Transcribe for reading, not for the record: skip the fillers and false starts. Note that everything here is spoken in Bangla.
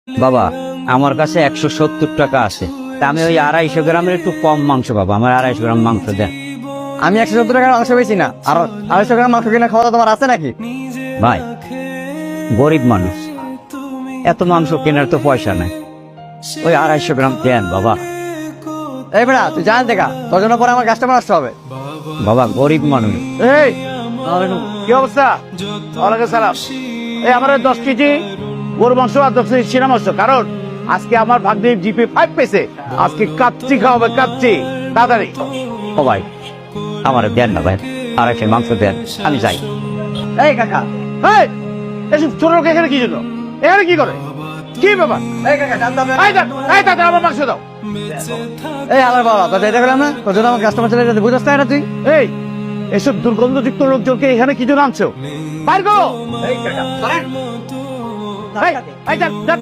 বাবা আমার কাছে 170 টাকা আছে, তা আমি ওই 250 গ্রামের একটু কম মাংস পাবো, আমার 250 গ্রাম মাংস দেন। আমি 170 টাকার মাংস বেশি না, আর 250 গ্রাম মাংস কিনা খাওয়া তোমার আছে নাকি? ভাই গরিব মানুষ, এত মাংস কেনার তো পয়সা নাই, ওই 250 গ্রাম দেন বাবা। এই বেড়া তুই জান দেখা, তোর জন্য পরে আমার কাস্টমার আসতে হবে। বাবা গরিব মানুষ। এই কি অবস্থা? ওয়ালাইকুম সালাম। এই আমার 10 কেজি গরু মাংস আর 10 কেজি চিনা মাংস, কারণ আজকে আমার ভাগ্নে জিপি 5 পেয়েছে, আজকে কাচ্চি খাওয়াবে, কাচ্চি। তাড়াতাড়ি ও ভাই আমার দেন না ভাই, 250 মাংস দেন, আমি যাই। এই কাকা, এই এসব ছোট লোক এখানে কি জন্য? এখানে কি করে? কি ব্যাপার? এই কাকা জানতাম না। এই দেন, এই তাড়াতাড়ি আমার মাংস দাও। এই আমার বাবা তোর এটা গেলাম না, তোর জন্য আমার কাস্টমার চলে যেতে বুঝতে না তুই। এই এসব দুর্গন্ধযুক্ত লোকজনকে এখানে কি জন্য আনছো? বাইর করো। এই কাকা এই, এই দেন, দেন।